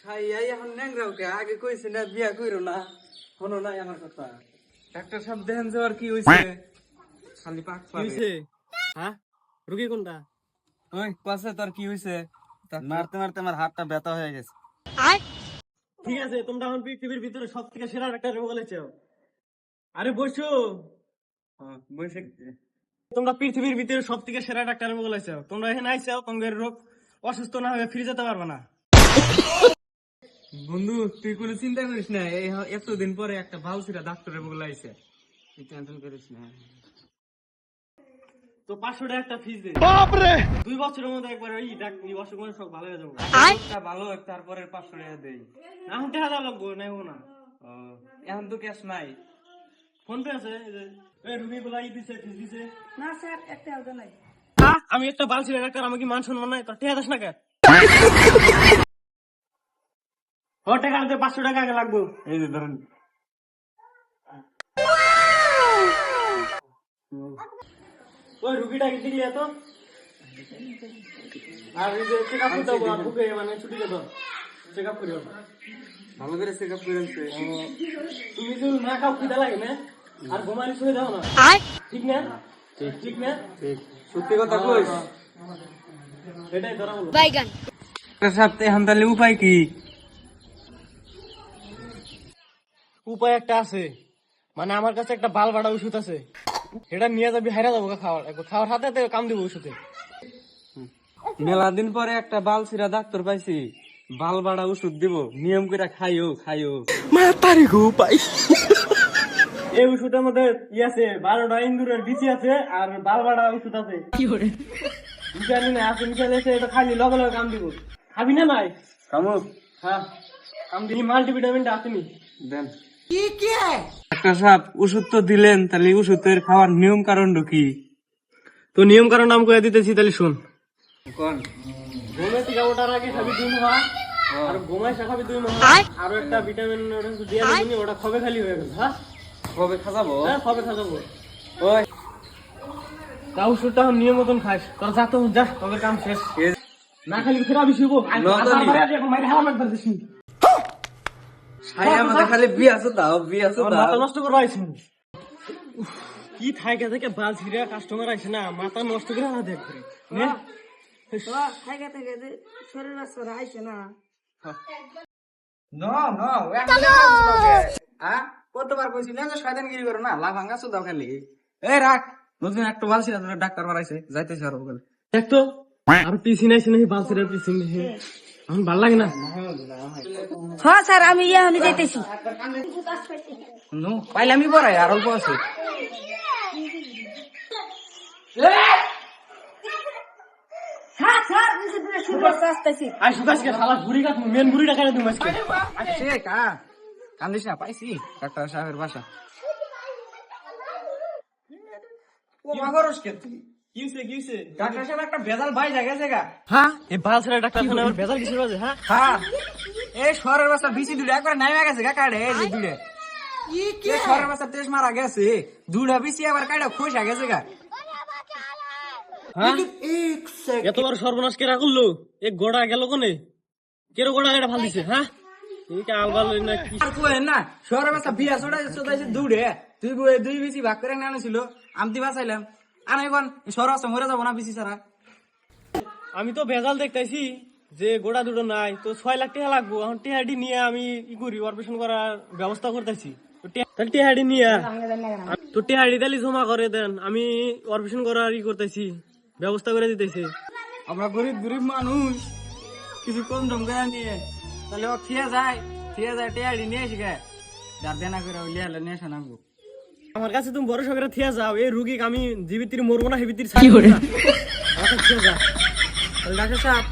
খাইয়াই এখন ন্যাংরাও কে আগে কইছে না বিয়া কইরো না শোনো নাই আমার কথা ডাক্তার সাহেব দেখেন যে আর কি হইছে খালি পাক পাবে হ্যাঁ রুগী কোনটা? ওই পাশে তোর কি হইছে মারতে মারতে আমার হাতটা ব্যথা হয়ে গেছে ঠিক আছে, তোমরা এখন পৃথিবীর ভিতরে সব থেকে সেরা ডাক্তার বলেছো। আরে বসো, বসে তোমরা পৃথিবীর ভিতরে সব থেকে সেরা ডাক্তার বলেছো। তোমরা এখানে আইসাও, তোমাদের রোগ অসুস্থ না হয়ে ফিরে যেতে পারবে না। বন্ধু তুই কোনো চিন্তা করিস না, এই এতদিন পরে একটা ভালসিরা ডাক্তারের বলে আইছে, তুই টেনশন করিস না। তো 500 টাকা একটা ফিস দে। 2 বছরের মধ্যে একবার এই অসুখ মানে সব ভালো হয়ে যাবে। একটা ভালো তারপরে 500 টাকা দেই। এখন টাকা দেওয়া লাগবো, নেবো না। এখন তো ক্যাশ নাই, ফোন পে আছে। এই রুগী গুলা দিছে, ফিস দিছে না স্যার, একটা আলাদা নাই। আমি একটা বালছিলেন ডাক্তার, আমাকে মান সম্মান নাই, তোর টাকা দাস না কে? টাকা আনতে 500 টাকা আগে লাগবো। এই যে ধরেন। ওই রুগীটাকে দিলি এত আর এই যে চেক আপ করতে হবে, বুকে মানে ছুটি দেবো, চেক আপ করিও। ভালো করে চেক আপ করেন। তুমি যদি না খাও খিদা লাগে না, আর ঘুমালি শুয়ে দাও না, ঠিক না? ঠিক না? ঠিক সত্যি কথা কইস। এটাই ধরা হলো। বাইগান সপ্তাহে এখন তাহলে উপায় কি? উপায় একটা আছে, মানে আমার কাছে একটা বাল বাড়া ওষুধ আছে, এটা নিয়ে যাবি, হাইরা যাবো খাওয়ার হাতে হাতে কাম দিব ওষুধে। মেলা দিন পরে একটা বালছিরা ডাক্তার পাইছি, বাল বাড়া ওষুধ দিব, নিয়ম করে খাইও খাইও। এই ওষুধের মধ্যে ই আছে, 12টা ইন্দুরের বিচি আছে, আর বাল বাড়া ওষুধ আছে। মিশালি না আছে, মিশালি আছে, এটা খালি লগে লগে কাম দিব। খাবি না নাই? কামো হ্যাঁ, কাম দিই। মাল্টিভিটামিনটা আসেনি দেন। ডাক্তার সাহেব ওষুধ তো দিলেন, তাহলে ওষুধের খাওয়ার নিয়ম কারণ কি? তো নিয়ম কারণ নাম করে দিতেছি, তাহলে শোন। কোন? ঘুমে থেকে ওঠার আগে খাবি 2 মুহা, আর ঘুমায় খাবি 2 মুহা, আরো একটা ভিটামিন দিয়ে দিবি, ওটা খবে খালি হয়ে গেল। হ্যাঁ কবে খাজাবো? হ্যাঁ, খবে খাবো। ওই তা ওষুধটা এখন নিয়ম মতন খাস, তোর যা তো যা, তোদের কাম শেষ। না খালি ফেরাবি শুভ মাইরে হাওয়া মারতে দিস। ছাই আমাদের খালি বিয়াছো দাও, বিয়াছো দাও। মাথা নষ্ট করে আইছি কি থাইকা থেকে বাল ছিড়া কাস্টমার আইছে না, মাথা নষ্ট করে না দেখ করে নে। থেকে থেকে শরীর বাচ্চারা আইসে না। নো নো কতবার কইছি না যে শয়তানগিরি করো না, লাভাঙ্গা দাও খালি। এই রাখ, নতুন একটা বালছিরা ডাক্তার মারাইছে, যাইতেছে আর ওখানে দেখ তো আর পিছি নাইছে নাকি বাল ছিড়া পিছি নাকি, আমার ভাল লাগে না। হ্যাঁ স্যার, আমি এখনই যাইতেছি। নো পাইলামই পড়াই আর অল্প আছে। হ্যাঁ স্যার, শুরু আসতেছি। আই সুকাশকে শালা বুড়ি কাট মেন বুড়িটা কেন তুমি আজকে? সে কান্দিস না, পাইছি ডাক্তার সাহেবের বাসা। কি হইছে? ডাক্তার সাহেব একটা বেজাল ভাই জায়গা গা। হ্যাঁ, এই বাল ছিড়া ডাক্তার খানে আবার ভেজাল কিসের বাজে? হ্যাঁ হ্যাঁ, এই শহরের বাসা বিচি দুটো একবার নাইমা গেছে গা কাড়ে, এই যে দুটো এই শহরের বাসা তেজ মারা গেছে, দুটা বিচি আবার কাড়ে খোসা গেছে গা। হ্যাঁ, এতবার সর্বনাশ কেরা করলো? এ গোড়া গেল কোনে? কেরো গোড়া এটা ভাল দিছে? হ্যাঁ, এইটা আলবাল না কি? আর কোয়েন না, শহরের বাসা বিয়া চোদাইছে দুড়ে, দুই বিচি ভাগ করে আনেছিল, আমি বাঁচাইলাম। আর এখন শহর বাসা মরে যাবো না বিচি ছাড়া। আমি তো ভেজাল দেখতেছি যে গোড়া দুটো নাই, তো 6 লাখ টাকা লাগবো। এখন টিহাডি নিয়ে আমি ই করি, অপারেশন করার ব্যবস্থা করতেছি। টিহাডি নিয়ে তো টিহাডি তাহলে জমা করে দেন, আমি অপারেশন করার ই করতেছি, ব্যবস্থা করে দিতেছি। আমরা গরিব গরিব মানুষ, কিছু কম টম করে নিয়ে তাহলে ও থিয়া যায় টেয়ারি নিয়ে এসে গে, যার দেনা করে লিয়ে এলে নিয়ে এসে নামবো। আমার কাছে তুমি বড় সকেরা থিয়া যাও, এই রুগী আমি জীবিতির মরবো না, হেবিতির ছাড়ি না। আমাকে থিয়া যা। তাহলে ডাক্তার সাহেব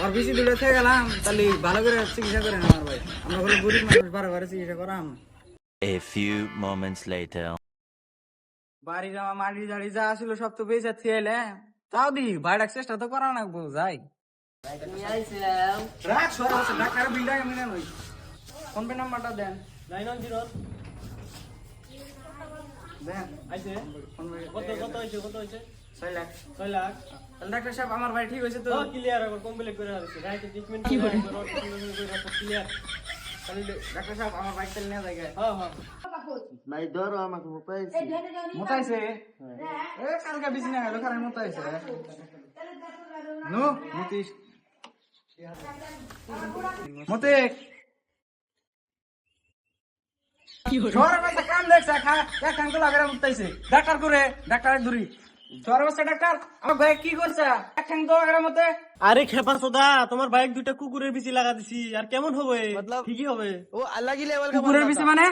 ওর বেশি দূরে থেকে গেলাম, তাহলে ভালো করে চিকিৎসা করেন আমার ভাই। আমরা হলো গরিব মানুষ, বারে চিকিৎসা করাম। A few moments later. বাড়ি যাওয়া মাটি জাড়ি যা আসলো সব তো বেঁচে থিয়েলে, তাও দি ভাইটাকে চেষ্টা তো করা লাগবো। যাই রাখ সর আছে, ডাক্তার বিলটা আমি নেন। ফোন পে নাম্বারটা দেন। 910 দেন আইছে। ফোন পে কত হইছে? 6 লাখ। 6 লাখ তাহলে ডাক্তার সাহেব আমার ভাই ঠিক হয়েছে তো? ক্লিয়ার হবে কমপ্লিট করে দিছি রাইতে ট্রিটমেন্ট কি করে ক্লিয়ার তাহলে ডাক্তার সাহেব আমার বাইক তাহলে নিয়ে যায়। হ্যাঁ হ্যাঁ ভাই ধরো আমাকে মোবাইছে মোতাইছে এ কালকে বেশি না হলো কারণ মোতাইছে নো মতিস মতে ছোড়া বাচ্চা কাম দেখছে এক কাম করে লাগা মোতাইছে ডাক্তার করে ডাক্তার ধরি ছোড়া বাচ্চা ডাক্তার আমার ভাই কি করছে এক কাম তো লাগা মতে আরে খেপা সোদা তোমার বাইক দুইটা কুকুরের বিচি লাগা দিছি আর কেমন হবে ঠিকই হবে वो अलग ही लेवल का কুকুরের পিছে মানে